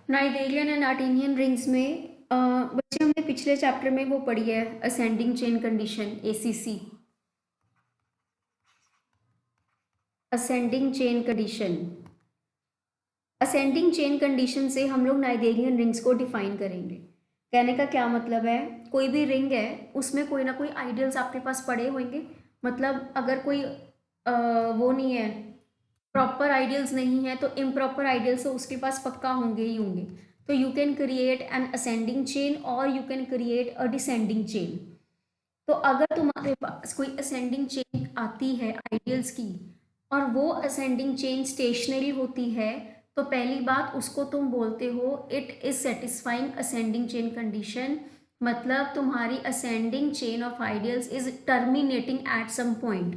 Nigerian and आर्टेनियन rings में बच्चे हमने पिछले चैप्टर में वो पढ़ी है, ascending chain condition, ACC, ascending chain condition. Ascending chain condition से हम लोग नाइजेरियन रिंग्स को डिफाइन करेंगे। कहने का क्या मतलब है, कोई भी रिंग है उसमें कोई ना कोई आइडियल्स आपके पास पड़े होंगे। मतलब अगर कोई वो नहीं है, प्रॉपर आइडियल्स नहीं है, तो इम्प्रॉपर आइडियल्स तो उसके पास पक्का होंगे ही होंगे। तो you can create an ascending chain और you can create a descending chain. तो अगर तुम्हारे पास कोई असेंडिंग चेन आती है आइडियल्स की, और वो असेंडिंग चेन स्टेशनरी होती है, तो पहली बात उसको तुम बोलते हो it is satisfying ascending chain condition. मतलब तुम्हारी ascending chain of ideals is terminating at some point.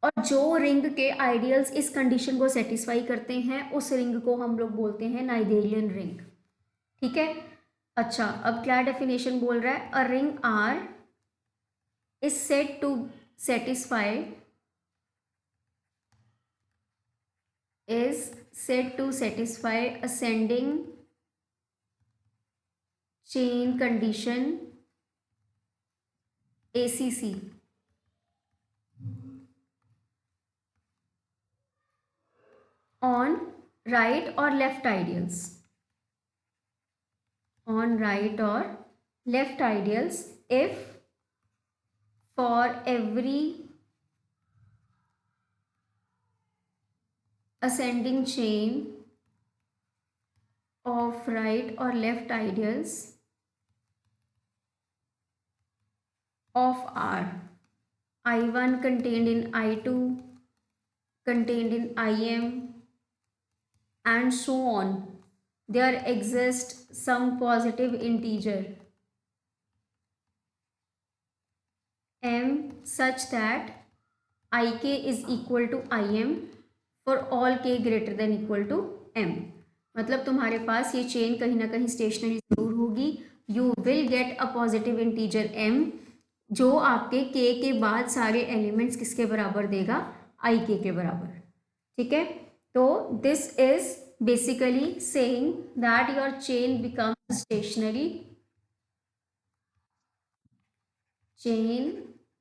और जो रिंग के आइडियल्स इस कंडीशन को सेटिस्फाई करते हैं उस रिंग को हम लोग बोलते हैं नाइजेरियन रिंग। ठीक है। अच्छा, अब क्या डेफिनेशन बोल रहा है, a ring R is said to satisfy is said to satisfy ascending chain condition, ACC, on right or left ideals, on right or left ideals if for every ascending chain of right or left ideals of R, I1 contained in I2 contained in IM and so on, there exists some positive integer m such that ik is equal to im for all k greater than equal to m। मतलब तुम्हारे पास ये chain कहीं ना कहीं stationery जरूर होगी। You will get a positive integer m जो आपके k के बाद सारे एलिमेंट्स किसके बराबर देगा, आई के बराबर। ठीक है। तो this is basically saying that your chain becomes stationary, chain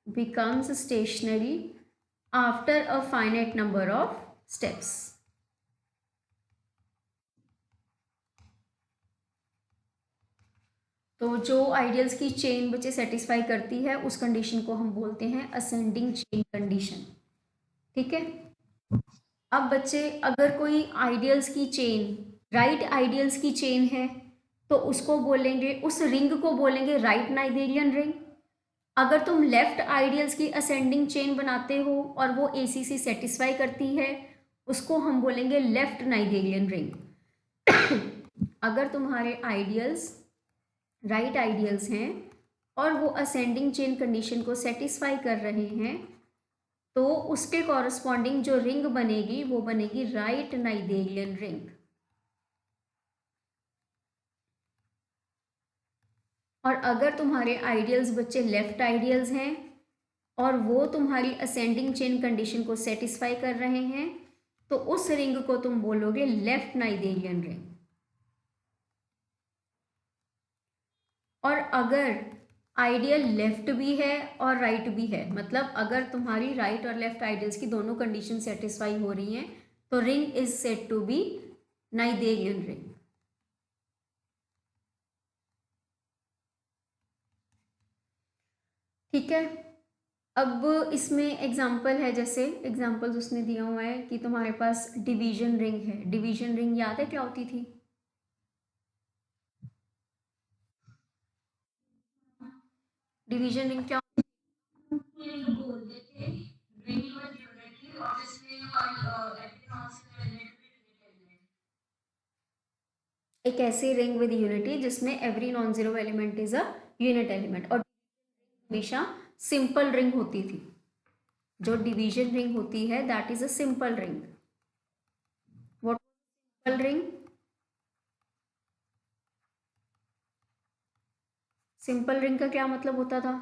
becomes stationary after a finite number of steps। तो जो आइडियल्स की चेन बच्चे सेटिस्फाई करती है उस कंडीशन को हम बोलते हैं असेंडिंग चेन कंडीशन। ठीक है। अब बच्चे अगर कोई आइडियल्स की चेन राइट आइडियल्स की चेन है तो उसको बोलेंगे, उस रिंग को बोलेंगे राइट नाइजेरियन रिंग। अगर तुम लेफ्ट आइडियल्स की असेंडिंग चेन बनाते हो और वो एसीसी सेटिस्फाई करती है उसको हम बोलेंगे लेफ्ट नाइजेरियन रिंग। अगर तुम्हारे आइडियल्स राइट आइडियल्स हैं और वो असेंडिंग चेन कंडीशन को सेटिस्फाई कर रहे हैं तो उसके कॉरस्पॉन्डिंग जो रिंग बनेगी वो बनेगी राइट नाइजेरियन रिंग। और अगर तुम्हारे आइडियल्स बच्चे लेफ्ट आइडियल्स हैं और वो तुम्हारी असेंडिंग चेन कंडीशन को सेटिस्फाई कर रहे हैं तो उस रिंग को तुम बोलोगे लेफ्ट नाइजेरियन रिंग। और अगर आइडियल लेफ्ट भी है और राइट भी है, मतलब अगर तुम्हारी राइट और लेफ्ट आइडियल्स की दोनों कंडीशन सेटिस्फाई हो रही हैं तो ring is said to be Noetherian ring. ठीक है। अब इसमें एग्जाम्पल है, जैसे एग्जाम्पल्स उसने दिया हुआ है कि तुम्हारे पास डिवीजन रिंग है। डिवीजन रिंग याद है क्या होती थी? डिवीजन रिंग क्या बोलते थे? रिंग और यूनिटी और जिसमें एक ऐसी रिंग विद यूनिटी जिसमें every non zero element is a unit element. और हमेशा सिंपल रिंग होती थी। जो डिवीजन रिंग होती है that is a simple ring. What simple ring? Simple ring का क्या मतलब होता था?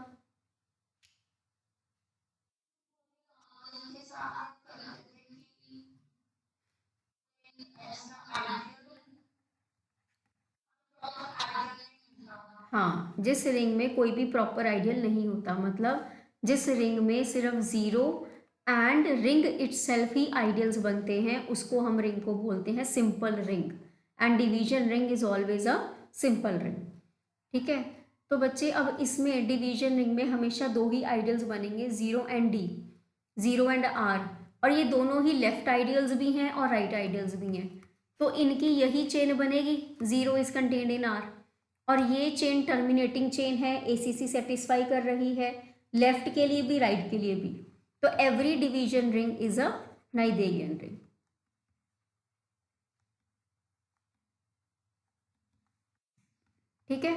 हाँ, जिस रिंग में कोई भी प्रॉपर आइडियल नहीं होता, मतलब जिस रिंग में सिर्फ zero and ring itself he ideals बनते हैं, उसको हम रिंग को बोलते हैं simple ring. And division ring is always a simple ring. ठीक है। तो बच्चे अब इसमें डिवीजन रिंग में हमेशा दो ही आइडियल्स बनेंगे, zero and D, zero and R. और ये दोनों ही लेफ्ट आइडियल्स भी हैं और राइट आइडियल्स भी हैं। तो इनकी यही चेन बनेगी, zero is contained in are. और ये चेन टर्मिनेटिंग चेन है, एसीसी सेटिस्फाई कर रही है लेफ्ट के लिए भी राइट के लिए भी। तो every division ring is a Noetherian ring. ठीक है।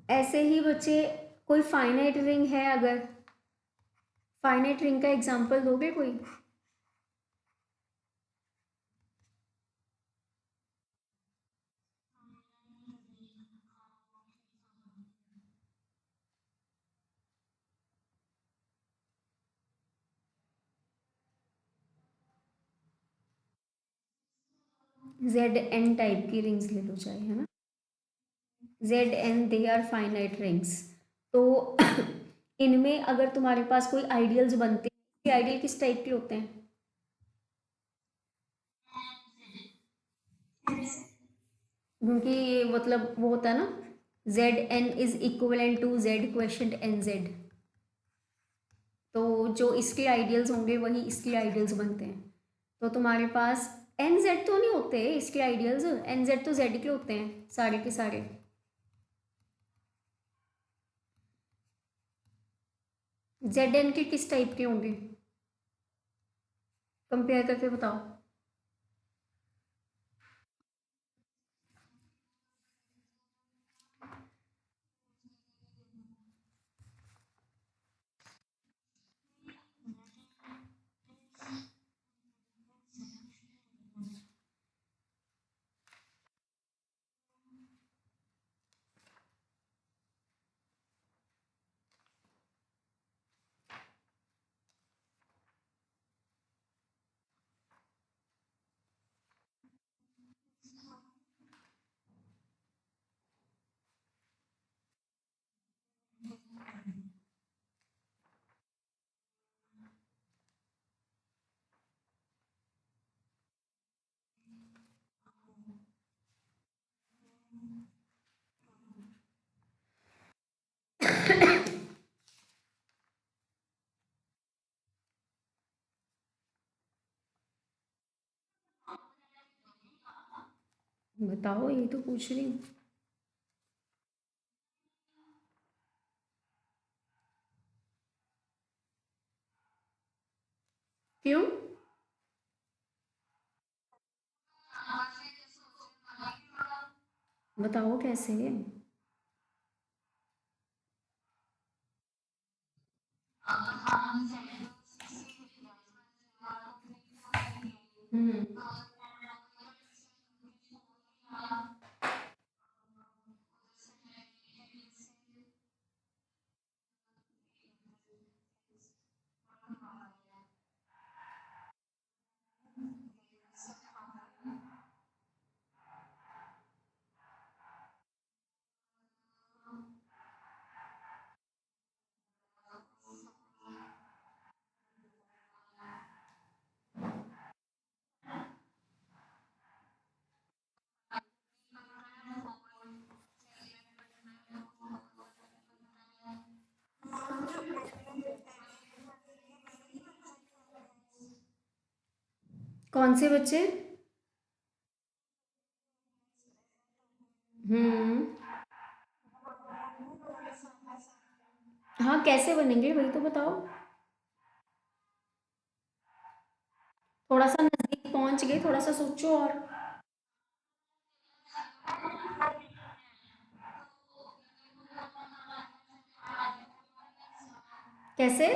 ऐसे ही बच्चे कोई फाइनाइट रिंग है, अगर फाइनाइट रिंग का एग्जांपल दोगे कोई? जेड एन टाइप की रिंग्स ले लो चाहे, है ना। Z N they are finite rings. तो इनमें अगर तुम्हारे पास कोई आइडियल्स बनते हैं, आइडियल किस टाइप के होते हैं? क्योंकि ये मतलब वो होता है ना, Z N is equivalent to Z question N Z. तो जो इसके आइडियल्स होंगे वही इसके आइडियल्स बनते हैं। तो तुम्हारे पास एन जेड तो नहीं होते इसके आइडियल्स, एन जेड तो जेड के होते हैं सारे के सारे। जेड एन के किस टाइप के होंगे, कंपेयर करके बताओ। बताओ, यही तो पूछ रही हूँ। क्यों? बताओ कैसे। हम्म। कौन से बच्चे? हम्म। हाँ, कैसे बनेंगे वही तो बताओ। थोड़ा सा नजदीक पहुंच गए, थोड़ा सा सोचो और। कैसे?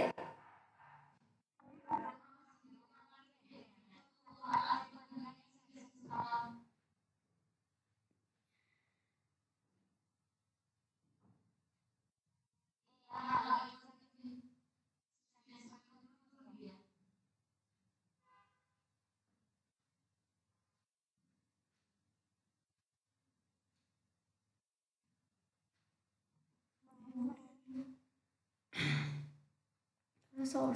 ऐसा और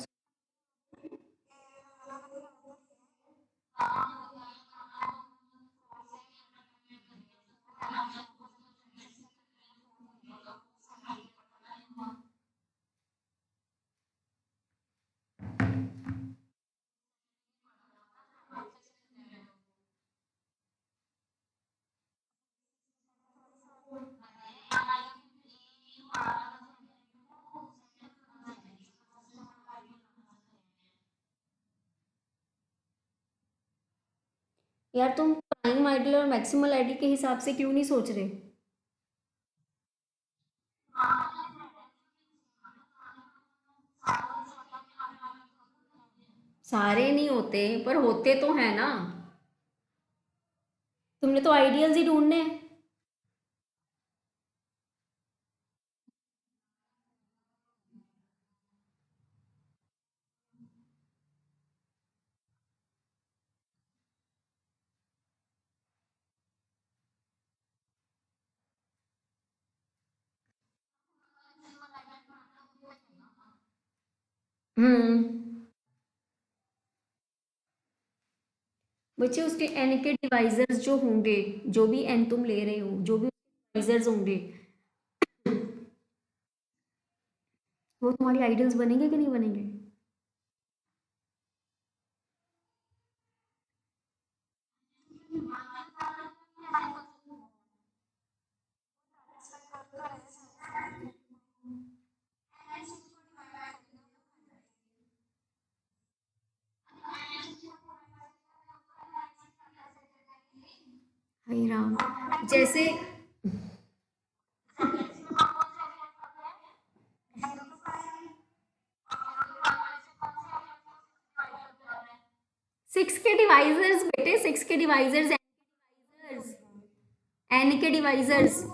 यार, तुम प्राइम आइडल और मैक्सिमल आइडल के हिसाब से क्यों नहीं सोच रहे? सारे नहीं होते, पर होते तो है ना। तुमने तो आइडियल्स ही ढूंढने हैं। हम्म। बच्चे, उसके एन के डिवाइजर्स जो होंगे, जो भी एन तुम ले रहे हो, जो भी डिवाइजर्स होंगे, वो तुम्हारी आइडल्स बनेंगे कि नहीं बनेंगे? हाय राम। जैसे 6 के डिवाइजर्स बेटे, 6 के डिवाइजर्स, एन के डिवाइजर्स।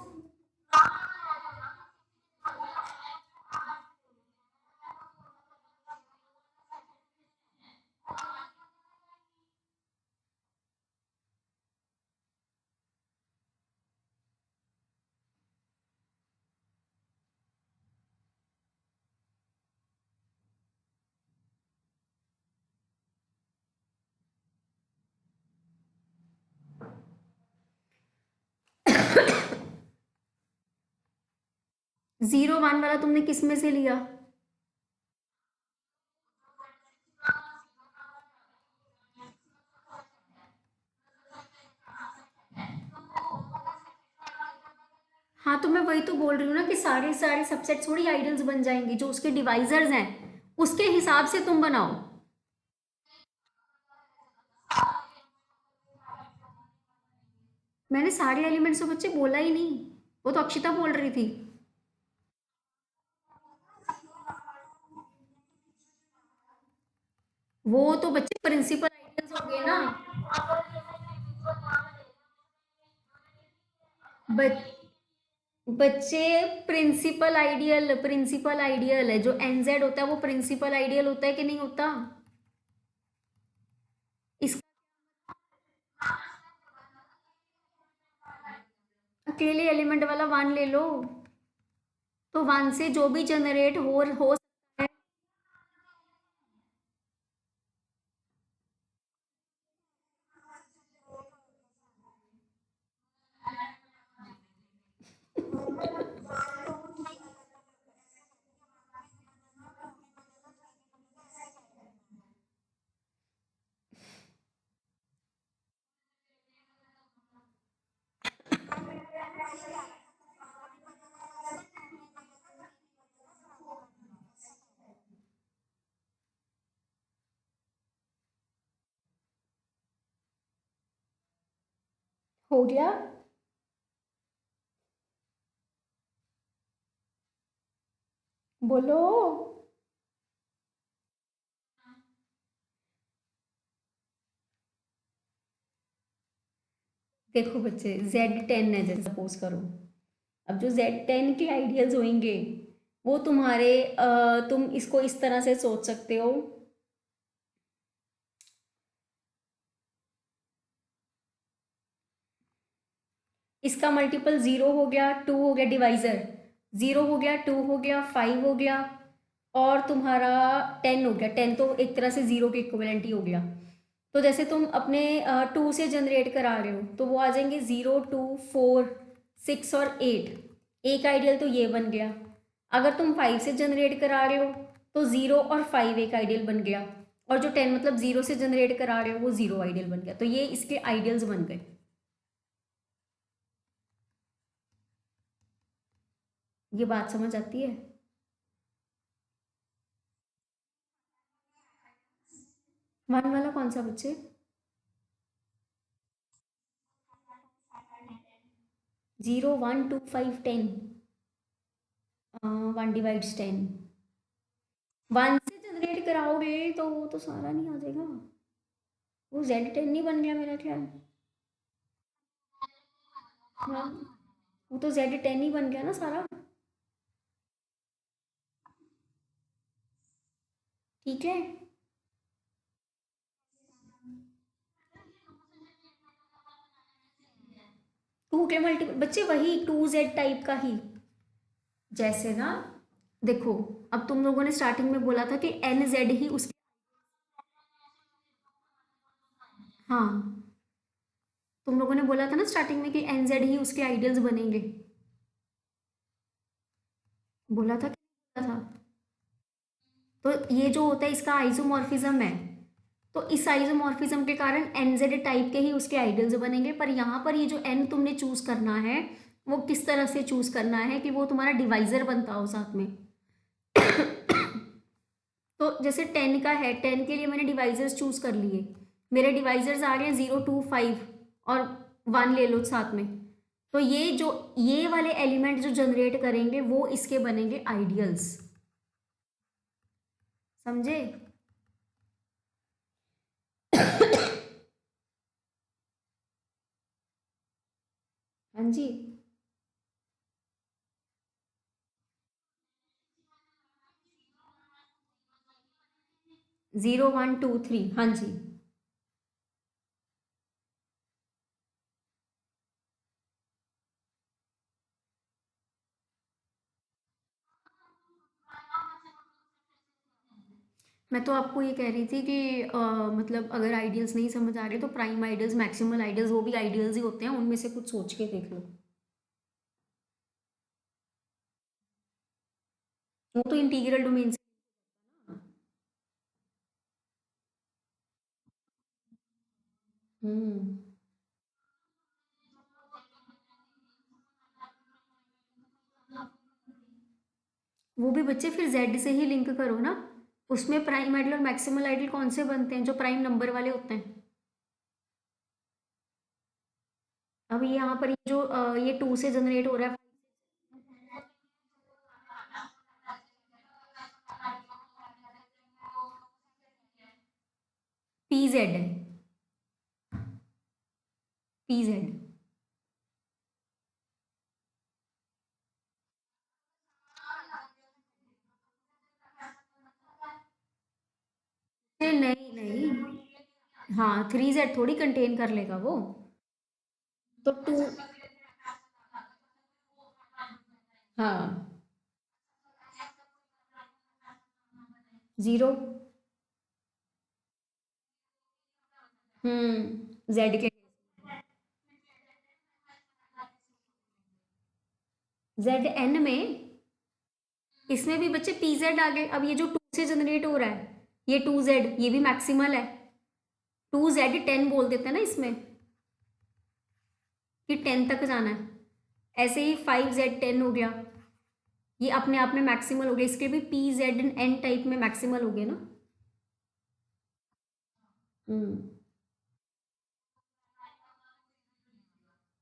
जीरो वन वाला तुमने किस में से लिया? हाँ, तो मैं वही तो बोल रही हूँ ना कि सारे सारे सबसेट थोड़ी आइडल्स बन जाएंगे, जो उसके डिवाइजर्स हैं उसके हिसाब से तुम बनाओ। मैंने सारे एलिमेंट्स तो बच्चे बोला ही नहीं, वो तो अक्षिता बोल रही थी। वो तो बच्चे प्रिंसिपल आइडल्स हो गए ना। बच्चे, प्रिंसिपल आइडियल है, जो एनजेड होता है वो प्रिंसिपल आइडियल होता है कि नहीं होता? इस अकेले एलिमेंट वाला वन ले लो, तो वन से जो भी जनरेट हो सकता है। हो गया। बोलो। देखो बच्चे, Z10 है जैसे सपोज करो। अब जो Z10 के आइडियल्स होंगे, वो तुम्हारे तुम इसको इस तरह से सोच सकते हो। इसका मल्टीपल जीरो हो गया, टू हो गया डिवाइजर, जीरो हो गया, टू हो गया, फाइव हो गया, और तुम्हारा 10 हो गया। 10 तो एक तरह से ज़ीरो के इक्विवेलेंट ही हो गया। तो जैसे तुम अपने 2 से जनरेट करा रहे हो तो वो आ जाएंगे 0, 2, 4, 6 और 8। एक आइडियल तो ये बन गया। अगर तुम 5 से जनरेट करा रहे हो तो 0 और 5 एक आइडियल बन गया। और जो 10 मतलब 0 से जनरेट करा रहे हो वो 0 आइडियल बन गया। तो ये इसके आइडियल्स बन गए। ये बात समझ आती है? 1 वाला कौन सा बच्चे? 0, 1, 2, 5, 10। 1/10। 1 से जनरेट कराओगे तो वो तो सारा नहीं आ जाएगा। वो Z10 नहीं बन गया मेरा ख्याल। हाँ, वो तो Z10 ही बन गया ना सारा। ठीक है। 2 के मल्टीपल बच्चे वही 2Z टाइप का ही। जैसे ना, देखो, अब तुम लोगों ने स्टार्टिंग में बोला था कि NZ ही उस, हाँ, तुम लोगों ने बोला था ना स्टार्टिंग में कि NZ ही उसके आइडियल्स बनेंगे। बोला था कि नहीं बोला था? तो ये जो होता है इसका आइसोमॉर्फिज्म है। तो इस आइसोमॉर्फिज्म के कारण NZ टाइप के ही उसके आइडियल्स बनेंगे। पर यहाँ पर ये जो N तुमने चूज करना है वो किस तरह से चूज करना है कि वो तुम्हारा डिवाइजर बनता हो साथ में। तो जैसे 10 का है, 10 के लिए मैंने डिवाइजर्स चूज कर लिए। मेरे डिवाइजर्स आ गए 0, 2, 5 और 1 ले लो साथ में। तो ये वाले एलिमेंट जो जनरेट करेंगे वो इसके बनेंगे आइडियल्स। समझे? हाँ जी। 0, 1, 2, 3, हाँ जी। मैं तो आपको ये कह रही थी कि मतलब अगर आइडियल्स नहीं समझ आ रहे तो प्राइम आइडियल्स, मैक्सिमल आइडियल्स, वो भी आइडियल्स ही होते हैं, उनमें से कुछ सोच के देख लो। वो तो इंटीग्रल डोमेन से। हम्म। वो भी बच्चे फिर जेड से ही लिंक करो ना। उसमें प्राइम आइडल और मैक्सिमल आइडल कौन से बनते हैं? जो प्राइम नंबर वाले होते हैं। अब ये यहाँ पर ये जो ये 2 से जनरेट हो रहा है। PZ है। PZ। नहीं नहीं, हाँ 3Z थोड़ी कंटेन कर लेगा वो। तो 2, हाँ, 0। जेड के, ZN में, इसमें भी बच्चे PZ आ गए। अब ये जो 2 से जनरेट हो रहा है, ये 2Z, ये भी मैक्सिमल है। 2Z10 बोल देते हैं ना इसमें, कि 10 तक जाना है। ऐसे ही 5Z10 हो गया, ये अपने आप में मैक्सिमल हो गया। इसके भी PZN टाइप में मैक्सिमल हो गए ना। हम्म।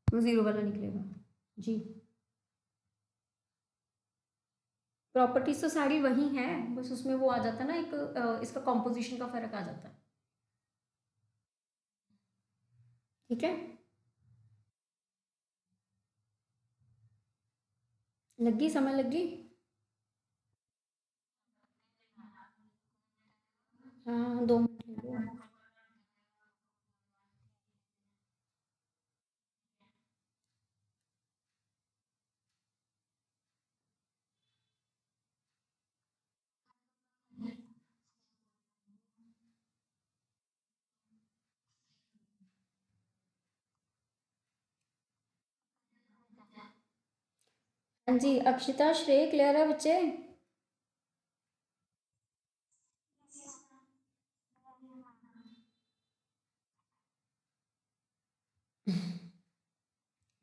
वो 0 वाला निकलेगा। जी। प्रॉपर्टीज तो सारी वही हैं, बस उसमें वो आ जाता है ना, एक इसका कॉम्पोजिशन का फर्क आ जाता है। ठीक है। लगी समझ लगी? हाँ, 2 मिनट ले लो। हाँ जी, अक्षिता श्रेय क्लियर है बच्चे?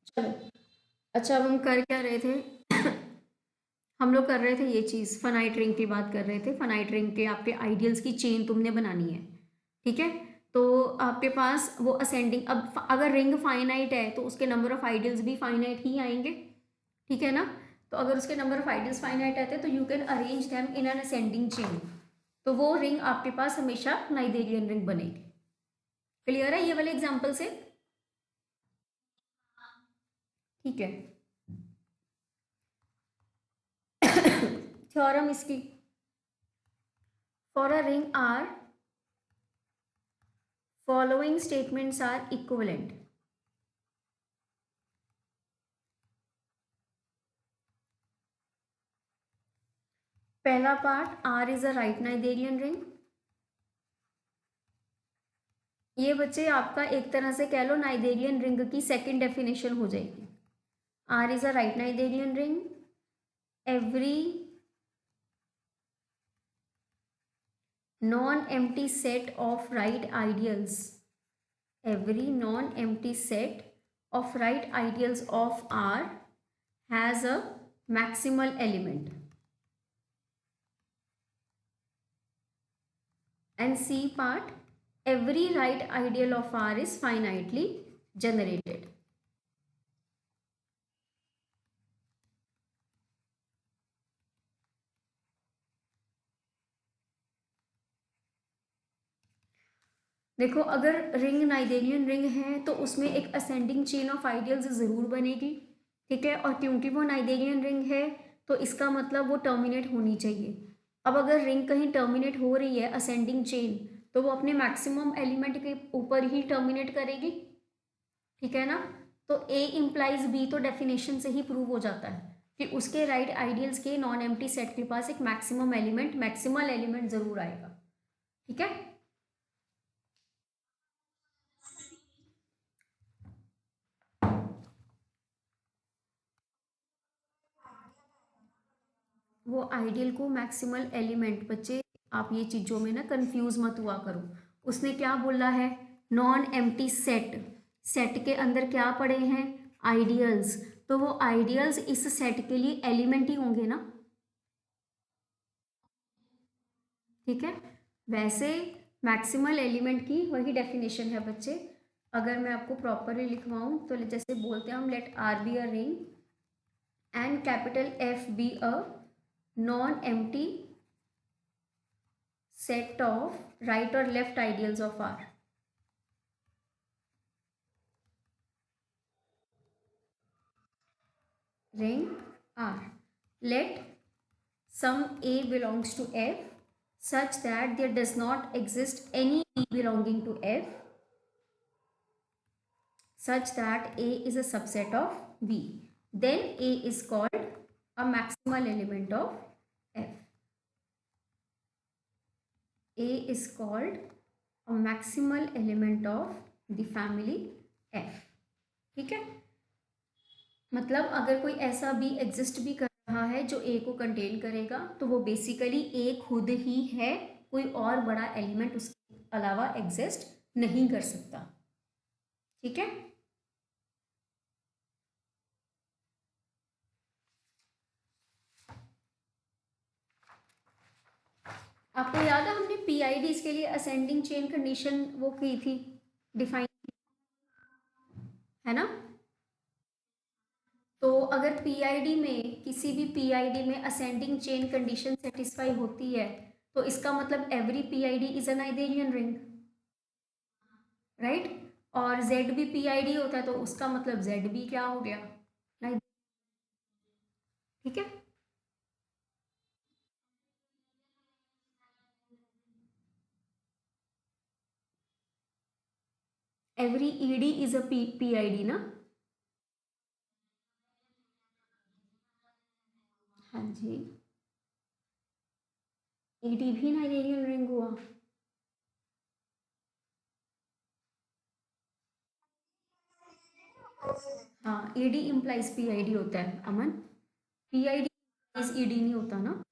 चलो। अच्छा, अब हम कर क्या रहे थे? हम लोग कर रहे थे ये चीज़, फनाइट रिंग की बात कर रहे थे। फनाइट रिंग के आपके आइडियल्स की चेन तुमने बनानी है, ठीक है? तो आपके पास वो असेंडिंग, अब अगर रिंग फाइनाइट है तो उसके नंबर ऑफ आइडियल्स भी फाइनाइट ही आएंगे, ठीक है ना? तो अगर उसके नंबर ऑफ आइडियल्स फाइनाइट आते हैं तो you can arrange them in an ascending chain, तो वो रिंग आपके पास हमेशा नाइदेरियन रिंग बनेगी। क्लियर है ये वाले एग्जाम्पल से? ठीक है। थ्योरम इसकी, for a ring R following statements are equivalent. पहला part, R is a right Noetherian ring. ये बच्चे आपका एक तरह से कह लो नाइदेरियन रिंग की सेकंड डेफिनेशन हो जाएगी। R is a right Noetherian ring, every non-empty set of right ideals, every non-empty set of right ideals of R has a maximal element. And C part, every right ideal of R is finitely generated. देखो, अगर ring नाइदेरियन ring है तो उसमें एक ascending chain of ideals ज़रूर बनेगी, ठीक है? और क्योंकि वो नाइदेरियन रिंग है तो इसका मतलब वो टर्मिनेट होनी चाहिए। अब अगर रिंग कहीं टर्मिनेट हो रही है असेंडिंग चेन, तो वो अपने मैक्सिमम एलिमेंट के ऊपर ही टर्मिनेट करेगी, ठीक है ना? तो ए इम्प्लाइज बी तो डेफिनेशन से ही प्रूव हो जाता है कि उसके राइट आइडियल्स के नॉन एम्प्टी सेट के पास एक मैक्सिमम एलिमेंट, मैक्सिमल एलिमेंट जरूर आएगा, ठीक है? वो आइडियल को मैक्सिमल एलिमेंट, बच्चे आप ये चीज़ों में ना कंफ्यूज मत हुआ करो। उसने क्या बोला है? नॉन एम्प्टी सेट, सेट के अंदर क्या पड़े हैं? आइडियल्स। तो वो आइडियल्स इस सेट के लिए एलिमेंट ही होंगे ना, ठीक है? वैसे मैक्सिमल एलिमेंट की वही डेफिनेशन है बच्चे। अगर मैं आपको प्रॉपरली लिखवाऊं तो जैसे बोलते हैं हम, let R be a ring and capital F be a non empty set of right or left ideals of R. Ring R. Let sum A belongs to F such that there does not exist any B belonging to F such that A is a subset of B. Then A is called a maximal element of F. A is called a maximal element of the family F. ठीक है? मतलब अगर कोई ऐसा be exist भी कर रहा है जो ए को कंटेन करेगा तो वो बेसिकली ए खुद ही है, कोई और बड़ा एलिमेंट उसके अलावा एग्जिस्ट नहीं कर सकता, ठीक है? आपको याद है हमने पीआईडीज के लिए असेंडिंग चेन कंडीशन वो की थी, डिफाइन, है ना? तो अगर पीआईडी में, किसी भी पीआईडी में असेंडिंग चेन कंडीशन सेटिस्फाई होती है तो इसका मतलब every PID is a Noetherian ring, right? और जेड भी पीआईडी होता है तो उसका मतलब जेड भी क्या हो गया? नाइ- ठीक है? Every ED is a PID ना? हाँ जी, ईडी भी नाइजेरियन रिंग हुआ। हाँ, ईडी इम्प्लाइज पीआईडी होता है, अमन। PID इज ED नहीं होता ना।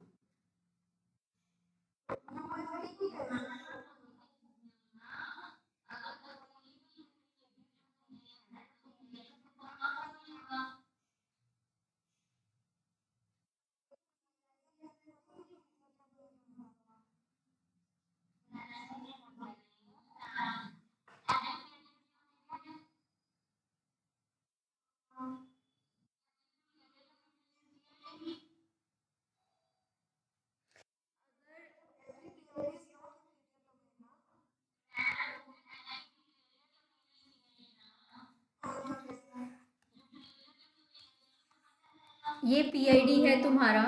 ये PID है तुम्हारा।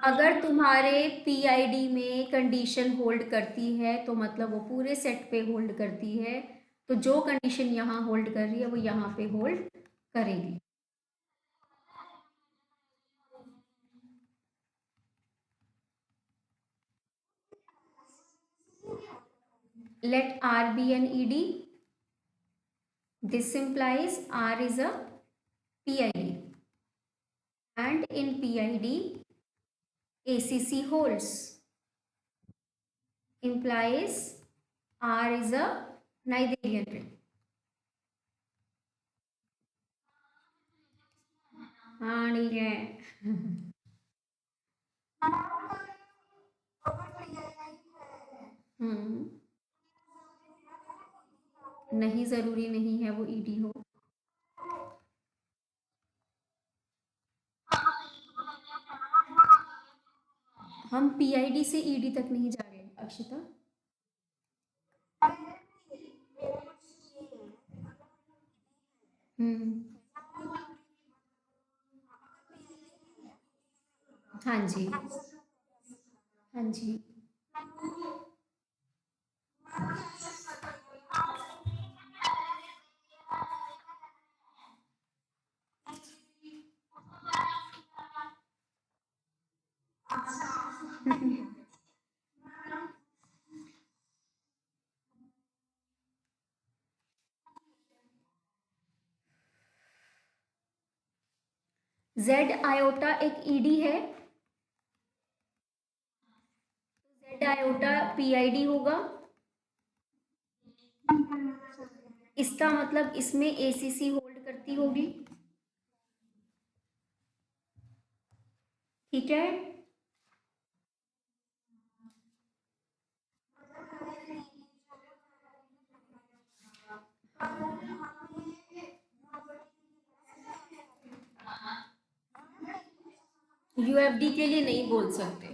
अगर तुम्हारे PID में कंडीशन होल्ड करती है तो मतलब वो पूरे सेट पे होल्ड करती है। तो जो कंडीशन यहाँ होल्ड कर रही है वो यहाँ पे होल्ड करेगी। Let R be an ED. This implies R is a PID. And in PID, ACC holds. Implies R is a Niderian ring. हाँ ठीक है। हम्म। नहीं, ज़रूरी नहीं है वो ED हो। हम PID से ED तक नहीं जा रहे अक्षिता। हम्म। हाँ जी। हाँ जी। जेड आयोटा एक ED है। जेड आयोटा PID होगा। इसका मतलब इसमें ACC होल्ड करती होगी। ठीक है। UFD के लिए नहीं बोल सकते।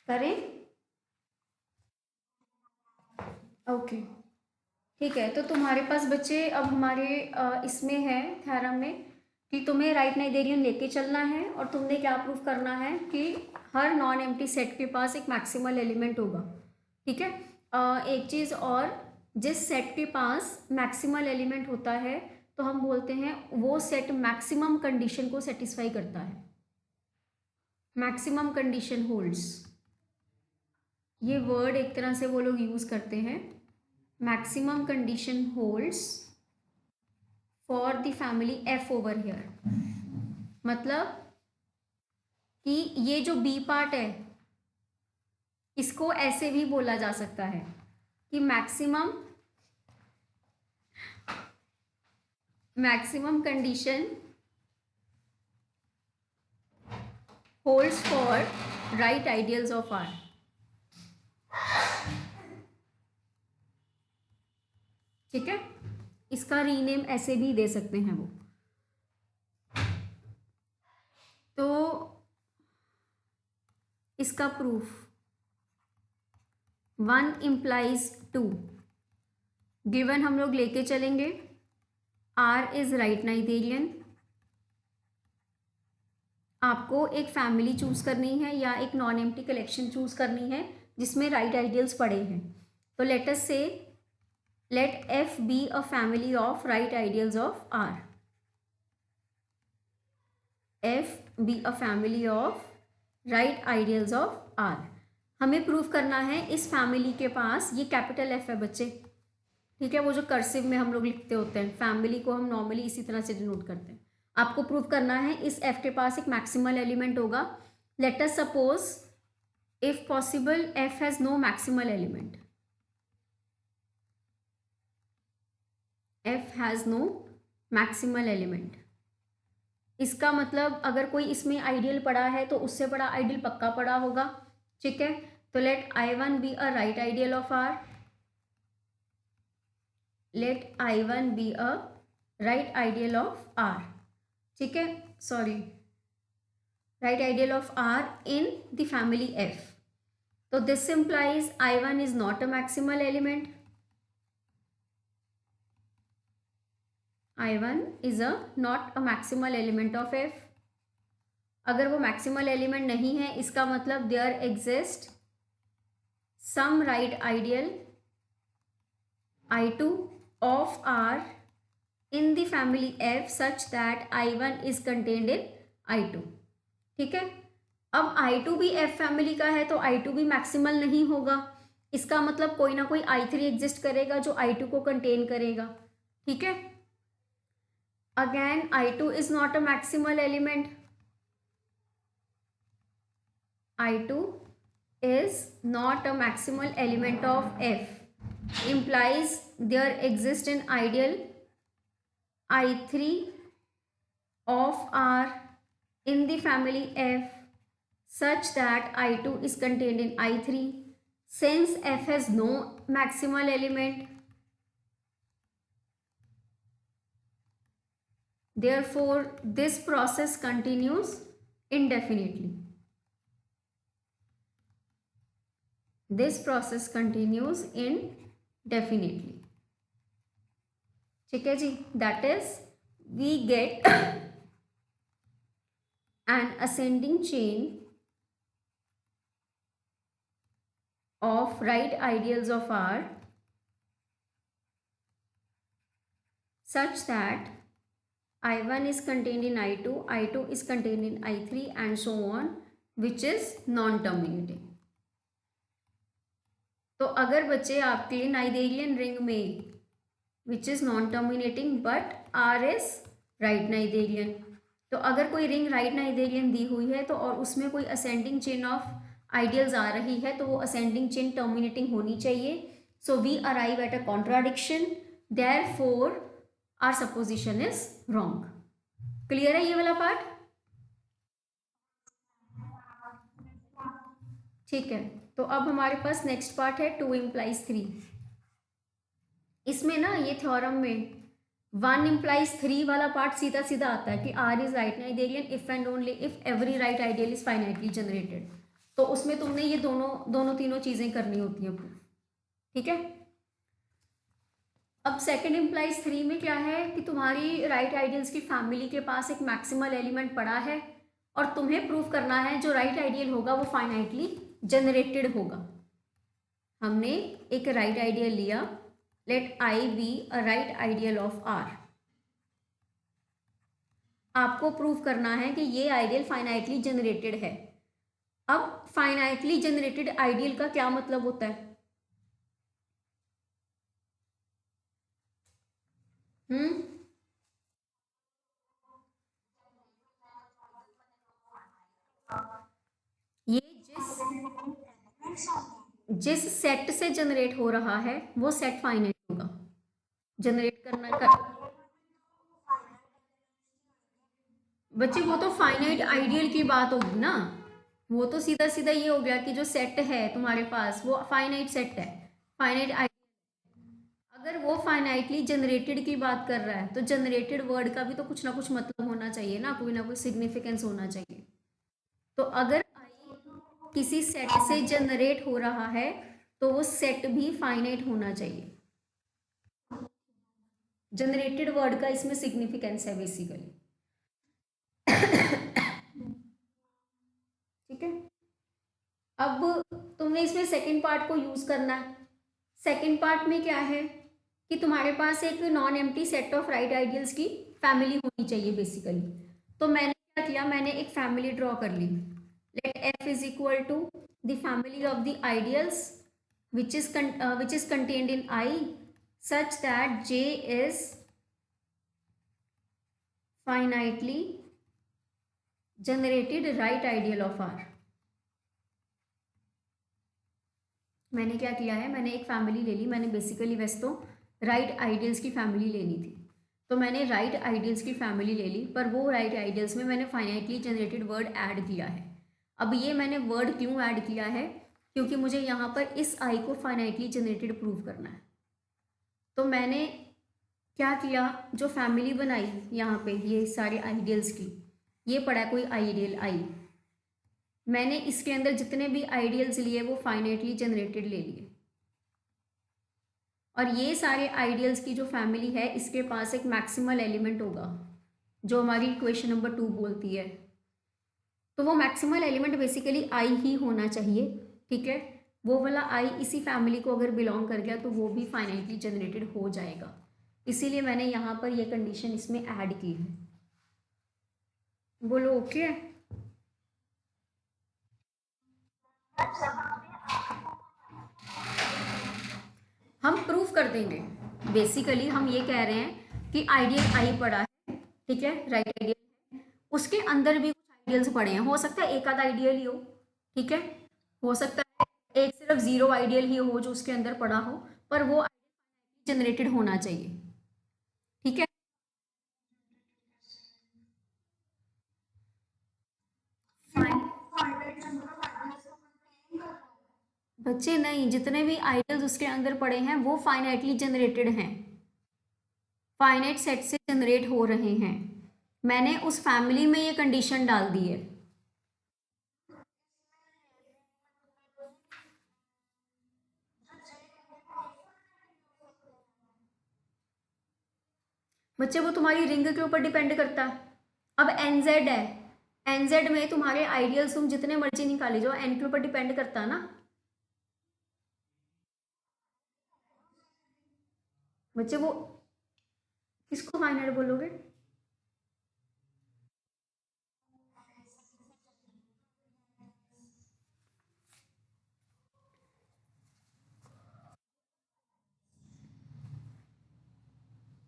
करें। ओके ठीक है। तो तुम्हारे पास बच्चे अब हमारे इसमें है थ्योरम में कि तुम्हें राइट नाइथेरियन लेके चलना है और तुमने क्या प्रूव करना है कि हर नॉन एम्प्टी सेट के पास एक मैक्सिमल एलिमेंट होगा। ठीक है। एक चीज़ और, जिस सेट के पास मैक्सिमल एलिमेंट होता है तो हम बोलते हैं वो सेट मैक्सिमम कंडीशन को सेटिस्फाई करता है। मैक्सिमम कंडीशन होल्ड्स, ये वर्ड एक तरह से वो लोग यूज़ करते हैं। Maximum condition holds for the family F over here. मतलब कि ये जो B पार्ट है इसको ऐसे भी बोला जा सकता है कि maximum condition holds for right ideals of R। ठीक है। इसका रीनेम ऐसे भी दे सकते हैं वो। तो इसका प्रूफ 1 implies 2 गिवन हम लोग लेके चलेंगे। R is right Noetherian. आपको एक फैमिली चूज करनी है या एक नॉन एम्प्टी कलेक्शन चूज करनी है जिसमें राइट आइडियल्स पड़े हैं। तो लेट अस से let F be a family of right ideals of R. F be a family of right ideals of R. हमें प्रूव करना है इस फैमिली के पास, ये कैपिटल एफ है बच्चे, ठीक है, वो जो कर्सिव में हम लोग लिखते होते हैं, फैमिली को हम नॉर्मली इसी तरह से डिनोट करते हैं। आपको प्रूव करना है इस एफ के पास एक मैक्सिमल एलिमेंट होगा। Let us suppose if possible F has no maximal element, F has no maximal element. इसका मतलब अगर कोई इसमें आइडियल पड़ा है तो उससे बड़ा आइडियल पक्का पड़ा होगा, ठीक है। तो let I1 be a right ideal of R, let I1 be a right ideal of R, ठीक है, sorry, right ideal of R in the family F. तो this implies I1 is not a maximal element, I1 is a not a maximal element of F। अगर वो maximal element नहीं है इसका मतलब there exist some right ideal I2 of R in the family F such that I1 is contained in I2, ठीक है। अब I2 भी F फैमिली का है तो I2 भी मैक्सिमल नहीं होगा, इसका मतलब कोई ना कोई I3 एग्जिस्ट करेगा जो I2 को कंटेन करेगा, ठीक है। Again I2 is not a maximal element, I2 is not a maximal element of F, implies there exists an ideal I3 of R in the family F such that I2 is contained in I3. Since F has no maximal element, therefore this process continues indefinitely. This process continues indefinitely, ठीक है जी। That is we get an ascending chain of right ideals of R such that I1 is contained in I2, I2 is contained in I3 and so on, which is non-terminating। तो अगर बच्चे आपके Noetherian ring में which is non terminating but R is right Noetherian, तो अगर कोई ring right नाइदेरियन दी हुई है तो और उसमें कोई असेंडिंग चेन ऑफ आइडियल्स आ रही है तो वो असेंडिंग चेन टर्मिनेटिंग होनी चाहिए। So we arrive at a contradiction, therefore our supposition is wrong. Clear है ये वाला पार्ट? ठीक है, तो अब हमारे पास नेक्स्ट पार्ट है 2 implies 3। इसमें ना ये थ्योरम में 1 implies 3 वाला पार्ट सीधा सीधा आता है कि R is right cnidarian if and only if every right ideal is finitely generated. तो उसमें तुमने ये दोनों तीनों चीजें करनी होती हैं प्रूफ, ठीक है। अब सेकंड implies 3 में क्या है कि तुम्हारी राइट आइडियल्स की फैमिली के पास एक मैक्सिमल एलिमेंट पड़ा है और तुम्हें प्रूव करना है जो राइट आइडियल होगा वो फाइनाइटली जनरेटेड होगा। हमने एक राइट आइडियल लिया, let I be a right ideal of R. आपको प्रूव करना है कि ये आइडियल फाइनाइटली जनरेटेड है। अब फाइनाइटली जनरेटेड आइडियल का क्या मतलब होता है? ये जिस सेट से जनरेट हो रहा है वो सेट फाइनाइट होगा। जनरेट करना कर बच्चे वो तो फाइनाइट आइडियल की बात होगी ना, वो तो सीधा सीधा ये हो गया कि जो सेट है तुम्हारे पास वो फाइनाइट सेट है, फाइनाइट आइडियल। अगर वो फाइनाइटली जनरेटेड की बात कर रहा है तो जनरेटेड वर्ड का भी तो कुछ ना कुछ मतलब होना चाहिए ना कोई सिग्निफिकेंस होना चाहिए। तो अगर आई किसी सेट से जनरेट हो रहा है तो वो सेट भी फाइनाइट होना चाहिए। जनरेटेड वर्ड का इसमें सिग्निफिकेंस है बेसिकली, ठीक है। अब तुमने इसमें सेकंड पार्ट को यूज करना है। सेकंड पार्ट में क्या है कि तुम्हारे पास एक non empty set of right ideals की फैमिली होनी चाहिए बेसिकली। तो मैंने क्या किया, मैंने एक फैमिली ड्रॉ कर ली। Let F is equal to the family of the ideals which is contained in I such that J is finitely generated right ideal of R. मैंने क्या किया है, मैंने एक फैमिली ले ली, मैंने बेसिकली वैसे तो राइट आइडियल्स की फैमिली लेनी थी, तो मैंने राइट आइडियल्स की फैमिली ले ली, पर वो राइट आइडियल्स में मैंने फाइनाइटली जनरेटेड वर्ड ऐड किया है। अब ये मैंने वर्ड क्यों ऐड किया है, क्योंकि मुझे यहाँ पर इस आई को फाइनाइटली जनरेटेड प्रूव करना है। तो मैंने क्या किया, जो फैमिली बनाई यहाँ पे ये सारे आइडियल्स की, ये पड़ा कोई आइडियल आई, मैंने इसके अंदर जितने भी आइडियल्स लिए वो फाइनाइटली जनरेटेड ले लिए, और ये सारे आइडियल्स की जो फैमिली है इसके पास एक मैक्सिमल एलिमेंट होगा जो हमारी इक्वेशन नंबर 2 बोलती है। तो वो मैक्सिमल एलिमेंट बेसिकली आई ही होना चाहिए, ठीक है। वो वाला आई इसी फैमिली को अगर बिलोंग कर गया तो वो भी फाइनाइटली जनरेटेड हो जाएगा, इसीलिए मैंने यहाँ पर ये कंडीशन इसमें ऐड की है। बोलो ओके है। हम प्रूफ कर देंगे, बेसिकली हम ये कह रहे हैं कि आइडियल आई पड़ा है, ठीक है, राइट आइडियल, उसके अंदर भी कुछ आइडियल्स पड़े हैं, हो सकता है एक आधा आइडियल ही हो, ठीक है, हो सकता है एक सिर्फ जीरो आइडियल ही हो जो उसके अंदर पड़ा हो, पर वो जनरेटेड होना चाहिए, ठीक है। बच्चे नहीं, जितने भी आइडियल्स उसके अंदर पड़े हैं वो फाइनाइटली जनरेटेड हैं, फाइनाइट सेट से जनरेट हो रहे हैं, मैंने उस फैमिली में ये कंडीशन डाल दी है। बच्चे वो तुम्हारी रिंग के ऊपर डिपेंड करता है। अब एनजेड है, एनजेड में तुम्हारे आइडियल्स तुम जितने मर्जी निकाले जाओ, एन के ऊपर डिपेंड करता है ना। बच्चे वो किसको फाइनाइट बोलोगे?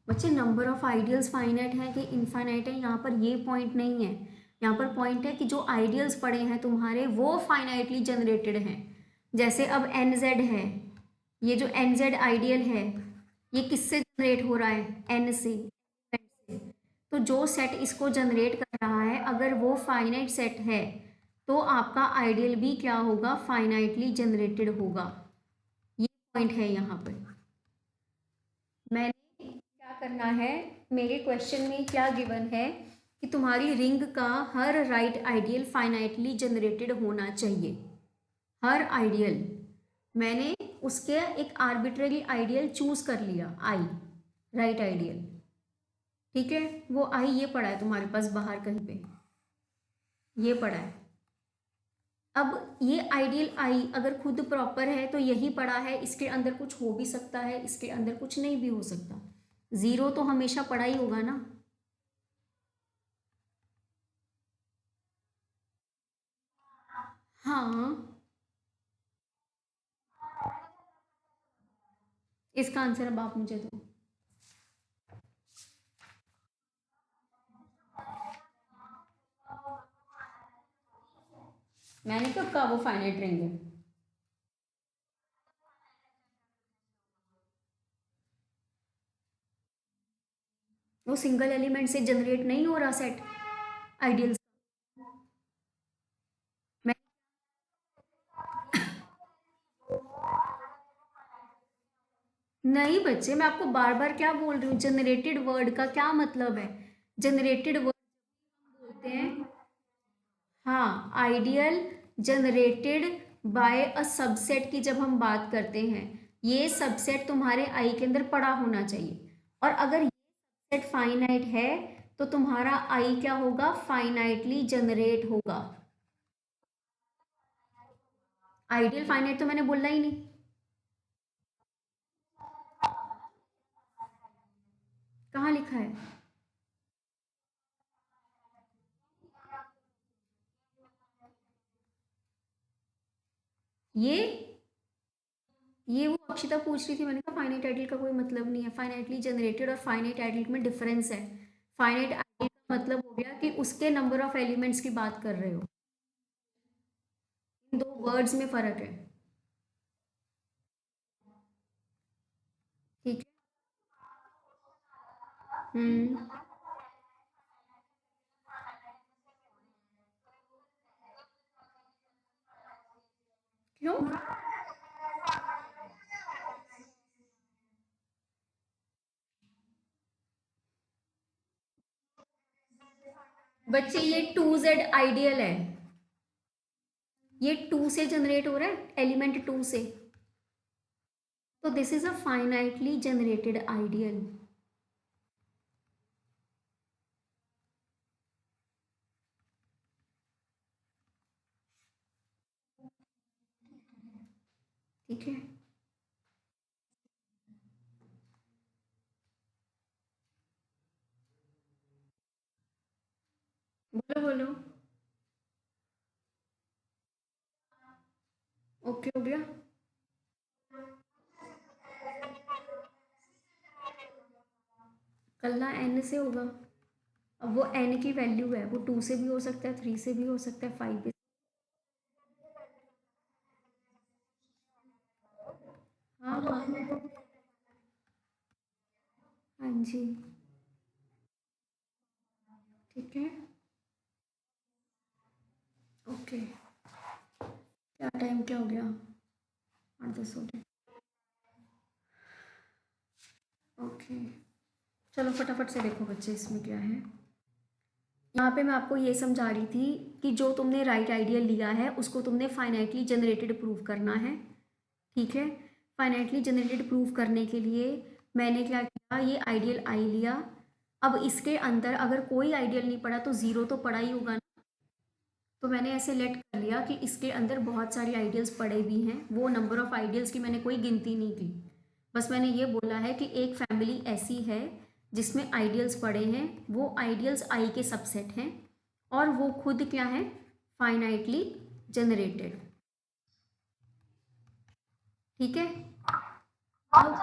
बच्चे नंबर ऑफ आइडियल्स फाइनाइट है कि इनफाइनाइट है, यहाँ पर ये पॉइंट नहीं है, यहाँ पर पॉइंट है कि जो आइडियल्स पड़े हैं तुम्हारे वो फाइनाइटली जनरेटेड हैं। जैसे अब एन जेड है, ये जो एन जेड आइडियल है ये किससे जनरेट हो रहा है? एन से। तो जो सेट इसको जनरेट कर रहा है अगर वो फाइनाइट सेट है तो आपका आइडियल भी क्या होगा? फाइनाइटली जनरेटेड होगा। ये पॉइंट है यहाँ पर। मैंने क्या करना है, मेरे क्वेश्चन में क्या गिवन है कि तुम्हारी रिंग का हर राइट आइडियल फाइनाइटली जनरेटेड होना चाहिए, हर आइडियल। मैंने उसके एक आर्बिट्ररी आइडियल चूज कर लिया, आई राइट आइडियल, ठीक है। वो आई ये पड़ा है तुम्हारे पास बाहर कहीं पे, ये पड़ा है। अब ये आइडियल आई अगर खुद प्रॉपर है तो यही पड़ा है, इसके अंदर कुछ हो भी सकता है, इसके अंदर कुछ नहीं भी हो सकता, जीरो तो हमेशा पड़ा ही होगा ना। हाँ, इसका आंसर अब आप मुझे दो। मैंने कब कहा वो फाइनाइट रिंग है? वो सिंगल एलिमेंट से जनरेट नहीं हो रहा सेट आइडियल। मैं नहीं बच्चे, मैं आपको बार बार क्या बोल रही हूँ, जनरेटेड वर्ड का क्या मतलब है? जनरेटेड वर्ड बोलते हैं, हाँ, ideal generated by a subset की जब हम बात करते हैं, ये सबसेट तुम्हारे आई के अंदर पड़ा होना चाहिए, और अगर ये सबसेट फाइनाइट है तो तुम्हारा आई क्या होगा? फाइनाइटली जनरेट होगा। आइडियल फाइनाइट तो मैंने बोला ही नहीं। कहाँ लिखा है? ये ये वो अक्षिता पूछ रही थी, मैंने कहा फाइनाइट आइडियल का कोई मतलब नहीं है। फाइनाइटली जनरेटेड और फाइनाइट आइडियल में डिफरेंस है। फाइनाइट आइडियल का मतलब हो गया कि उसके नंबर ऑफ एलिमेंट्स की बात कर रहे हो। इन दो वर्ड्स में फर्क है। ठीक है। हम्म। क्यों? बच्चे ये 2Z आइडियल है। ये 2 से जनरेट हो रहा है, एलिमेंट 2 से। तो this is a finitely generated ideal. ठीक है। बोलो बोलो। ओके हो गया। कल्ला n से होगा। अब वो n की वैल्यू है, वो 2 से भी हो सकता है, 3 से भी हो सकता है, 5 भी। हाँ हाँ। हाँ जी। ठीक है। ओके। क्या टाइम क्या हो गया? 8-10 हो गए। ओके। चलो फटाफट से देखो बच्चे इसमें क्या है। यहाँ पे मैं आपको ये समझा रही थी कि जो तुमने राइट आइडियल लिया है उसको तुमने फाइनाइटली जनरेटेड प्रूव करना है। ठीक है। फाइनाइटली जनरेटेड प्रूव करने के लिए मैंने क्या किया, ये आइडियल आई लिया। अब इसके अंदर अगर कोई आइडियल नहीं पड़ा तो ज़ीरो तो पड़ा ही होगा ना। तो मैंने ऐसे लेट कर लिया कि इसके अंदर बहुत सारी आइडियल्स पड़े भी हैं। वो नंबर ऑफ आइडियल्स की मैंने कोई गिनती नहीं की। बस मैंने ये बोला है कि एक फैमिली ऐसी है जिसमें आइडियल्स पड़े हैं, वो आइडियल्स आई के सबसेट हैं और वो खुद क्या है, फाइनाइटली जनरेटेड। ठीक है। अब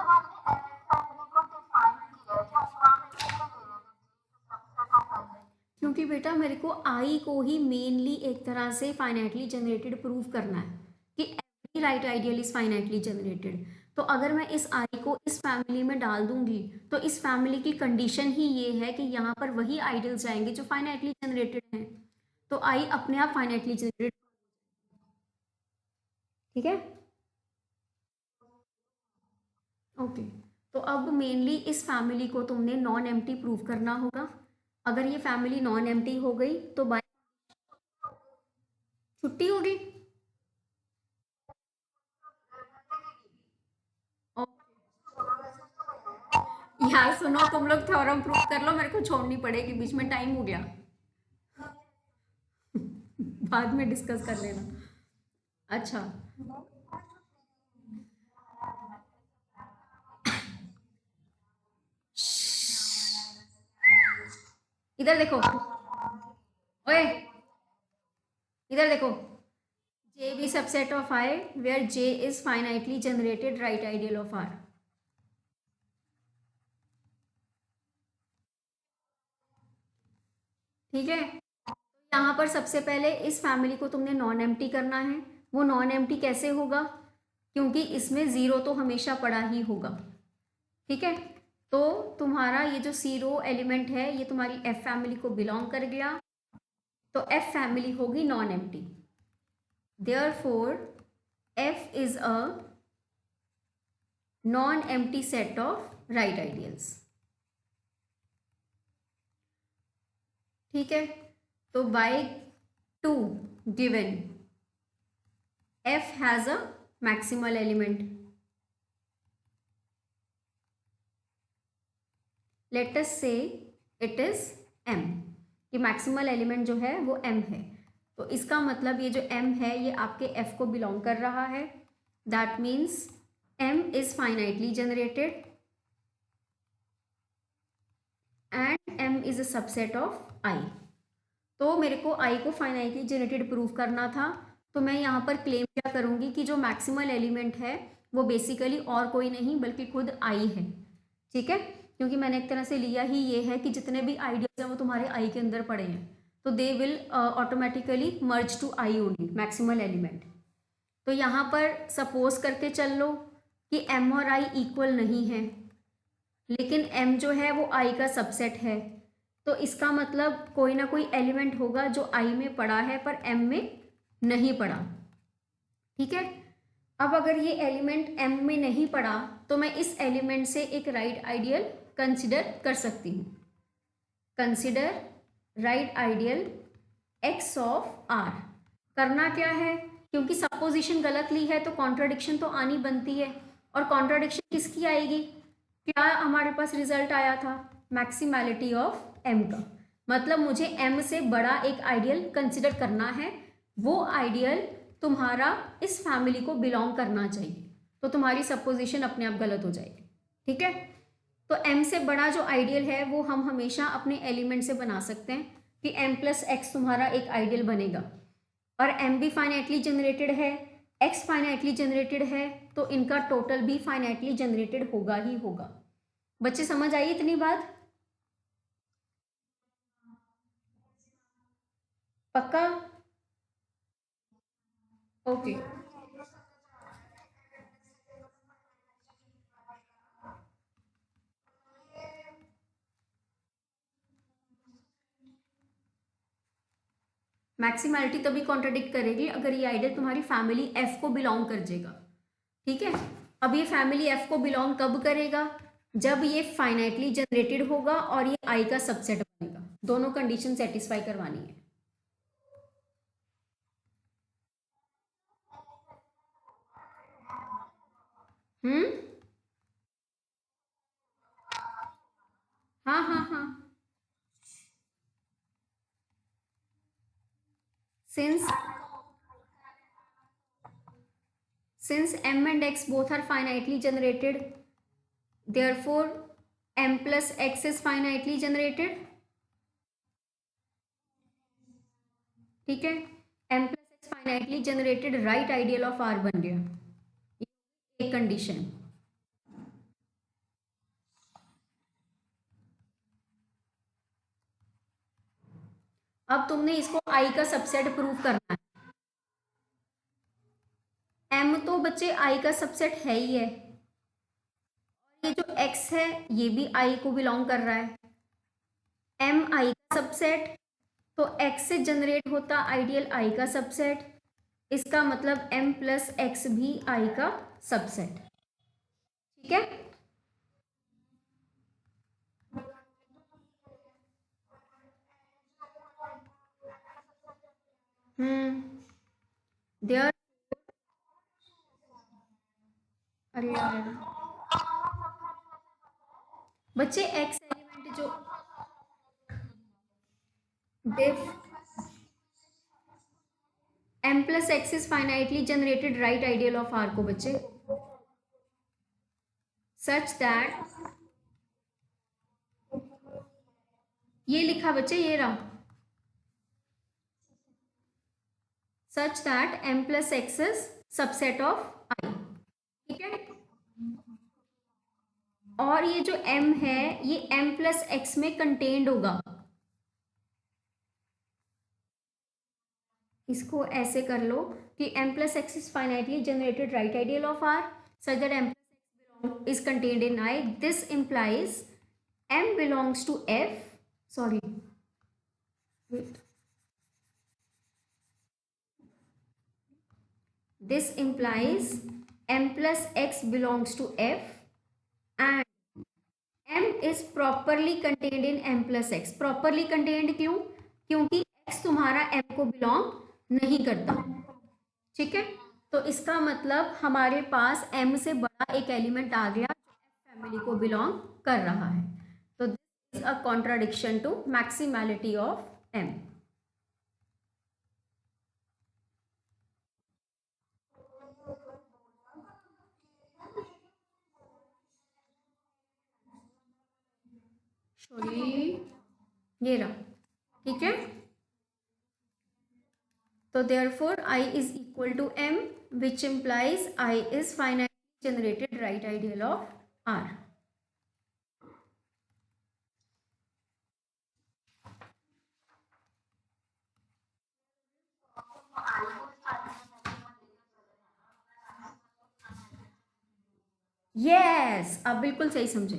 क्योंकि बेटा मेरे को आई को ही मेनली एक तरह से फाइनाइटली जनरेटेड प्रूव करना है कि every right ideal is finitely generated. तो अगर मैं इस आई को इस फैमिली में डाल दूंगी तो इस फैमिली की कंडीशन ही ये है कि यहाँ पर वही आइडियल्स आएंगे जो फाइनाइटली जनरेटेड हैं। तो आई अपने आप फाइनाइटली जनरेटेड। ठीक है। ओके। तो अब मेनली इस फैमिली को तुमने नॉन एम्प्टी प्रूव करना होगा। अगर ये फैमिली नॉन एम्प्टी हो गई तो बाय छुट्टी होगी। और यार सुनो, तुम लोग थ्योरम प्रूव कर लो, मेरे को छोड़नी पड़ेगी, बीच में टाइम हो गया। बाद में डिस्कस कर लेना। अच्छा। इधर देखो। ओए, इधर देखो। J be subset of I where J is finitely generated right ideal of R. ठीक है। यहाँ पर सबसे पहले इस फैमिली को तुमने नॉन एम्प्टी करना है। वो नॉन एम्प्टी कैसे होगा, क्योंकि इसमें ज़ीरो तो हमेशा पड़ा ही होगा। ठीक है। तो तुम्हारा ये जो जीरो एलिमेंट है ये तुम्हारी एफ फैमिली को बिलोंग कर गया। तो एफ फैमिली होगी non empty. There for F is a non empty set of right ideals. ठीक है। तो by two given F has a maximal element. Let us say it is M. ये maximal element जो है वो M है। तो इसका मतलब ये जो एम है ये आपके एफ को बिलोंग कर रहा है। That means M is finitely generated and M is a subset of I. तो मेरे को आई को फाइनाइटली जनरेटेड प्रूव करना था। तो मैं यहाँ पर क्लेम क्या करूँगी कि जो मैक्सिमल एलिमेंट है वो बेसिकली और कोई नहीं बल्कि खुद आई है। ठीक है, क्योंकि मैंने एक तरह से लिया ही ये है कि जितने भी आइडियाज हैं वो तुम्हारे आई के अंदर पड़े हैं, तो they will automatically merge to I only, maximal element. तो यहाँ पर सपोज करके चल लो कि एम और आई इक्वल नहीं है, लेकिन m जो है वो i का सबसेट है, तो इसका मतलब कोई ना कोई एलिमेंट होगा जो i में पड़ा है पर m में नहीं पड़ा। ठीक है, अब अगर ये एलिमेंट m में नहीं पड़ा तो मैं इस एलिमेंट से एक राइट आइडियल कंसिडर कर सकती हूँ। Consider right ideal x of r। करना क्या है, क्योंकि सपोजिशन गलत ली है तो कॉन्ट्राडिक्शन तो आनी बनती है, और कॉन्ट्राडिक्शन किसकी आएगी, क्या हमारे पास रिजल्ट आया था, मैक्सिमैलिटी ऑफ m का, मतलब मुझे m से बड़ा एक आइडियल कंसिडर करना है, वो आइडियल तुम्हारा इस फैमिली को बिलोंग करना चाहिए, तो तुम्हारी सपोजिशन अपने आप गलत हो जाएगी। ठीक है, तो m से बड़ा जो आइडियल है वो हम हमेशा अपने एलिमेंट से बना सकते हैं कि m प्लस एक्स तुम्हारा एक आइडियल बनेगा, और m भी फाइनाइटली जनरेटेड है, x फाइनाइटली जनरेटेड है, तो इनका टोटल भी फाइनाइटली जनरेटेड होगा ही होगा। बच्चे समझ आई इतनी बात? पक्का? ओके। मैक्सिमैलिटी तभी कॉन्ट्रडिक्ट करेगी अगर ये आइडियल तुम्हारी फैमिली f को बिलोंग कर जाएगा। ठीक है, अब ये फैमिली f को बिलोंग कब करेगा, जब ये फाइनाइटली जनरेटेड होगा और ये i का सबसेट बनेगा, दोनों कंडीशन सेटिस्फाई करवानी है। हम्म, हाँ हाँ हाँ। Since since m and x both are finitely generated, therefore m plus x is finitely generated। ठीक है, m plus x finitely generated right ideal of r बन गया, एक कंडीशन। अब तुमने इसको i का सबसेट प्रूव करना है। m तो बच्चे i का सबसेट है ही है, और ये जो x है ये भी i को बिलोंग कर रहा है, m i का सबसेट, तो x से जनरेट होता आइडियल i का सबसेट, इसका मतलब m प्लस एक्स भी i का सबसेट। ठीक है, देयर, अरे यार बच्चे x एलिमेंट जो डिफ m plus x is finitely generated right ideal of r को बच्चे, सच दैट, ये लिखा बच्चे, ये रहा, such that m plus x is subset of i। ठीक है, और ये जो m है ये m प्लस एक्स में कंटेन्ड होगा, इसको ऐसे कर लो कि m plus x is finitely generated right ideal of r such that m plus x is contained in I. This implies m belongs to f, sorry wait, this implies m plus x belongs to f and m is properly contained in m plus x। properly contained क्यों, क्योंकि x तुम्हारा m को belong नहीं करता। ठीक है, तो इसका मतलब हमारे पास m से बड़ा एक एलिमेंट आ गया जो f फैमिली को बिलोंग कर रहा है, तो this is a contradiction to maximality of m। Sorry, ये रहा। ठीक है, तो therefore I is equal to M, which implies I is finitely generated right ideal of R. Yes, आप बिल्कुल सही समझे.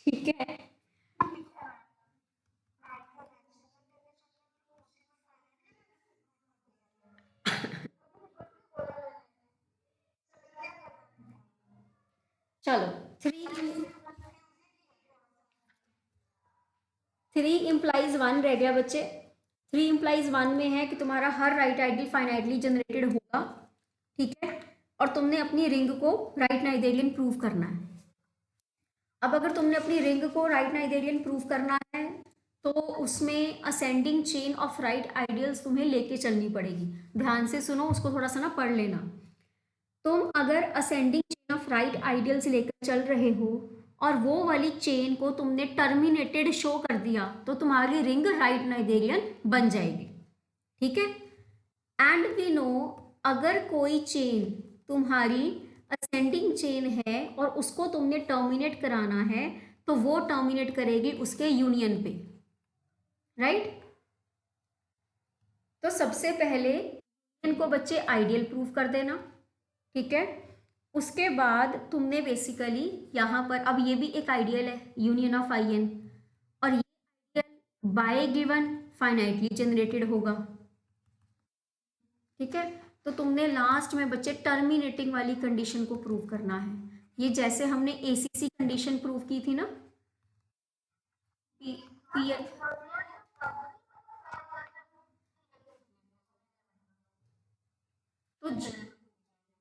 ठीक है. चलो, थ्री इम्प्लाइज वन रह गया बच्चे. थ्री इम्प्लाइज वन में है कि तुम्हारा हर राइट आइडियल फाइनाइटली जनरेटेड होगा. ठीक है. और तुमने अपनी रिंग को राइट नाइथेरियन प्रूव करना है. अब अगर तुमने अपनी रिंग को राइट नाइथेरियन प्रूव करना है तो उसमें ascending chain of right ideals तुम्हें लेके चलनी पड़ेगी. ध्यान से सुनो, उसको थोड़ा सा ना पढ़ लेना. तुम अगर ascending chain of right ideals लेकर चल रहे हो और वो वाली चेन को तुमने टर्मिनेटेड शो कर दिया तो तुम्हारी रिंग राइट नाइथेरियन बन जाएगी. ठीक है. एंड वी नो, अगर कोई चेन तुम्हारी असेंडिंग चेन है और उसको तुमने टर्मिनेट कराना है तो वो टर्मिनेट करेगी उसके यूनियन पे. राइट. तो सबसे पहले इनको बच्चे आइडियल प्रूव कर देना. ठीक है. उसके बाद तुमने बेसिकली यहाँ पर, अब ये भी एक आइडियल है, यूनियन ऑफ आई एन, और ये ideal bye given finitely generated होगा. ठीक है. तो तुमने लास्ट में बच्चे टर्मिनेटिंग वाली कंडीशन को प्रूव करना है. ये जैसे हमने एसीसी कंडीशन प्रूव की थी ना, तो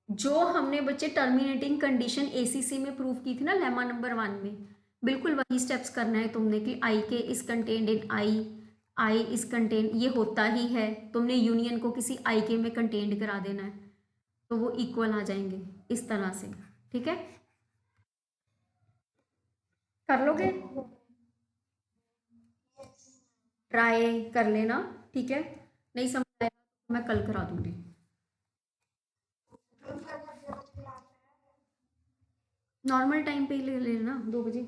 जो हमने बच्चे टर्मिनेटिंग कंडीशन एसीसी में प्रूव की थी ना लेमा नंबर 1 में, बिल्कुल वही स्टेप्स करना है तुमने कि आई के is contained in I is contain, ये होता ही है. तुमने यूनियन को किसी आई के में कंटेन्ड करा देना है तो वो इक्वल आ जाएंगे इस तरह से. ठीक है. कर लोगे, ट्राई कर लेना. ठीक है. नहीं समझ आएगा तो मैं कल करा दूंगी. नॉर्मल टाइम पे ही ले लेना 2 बजे.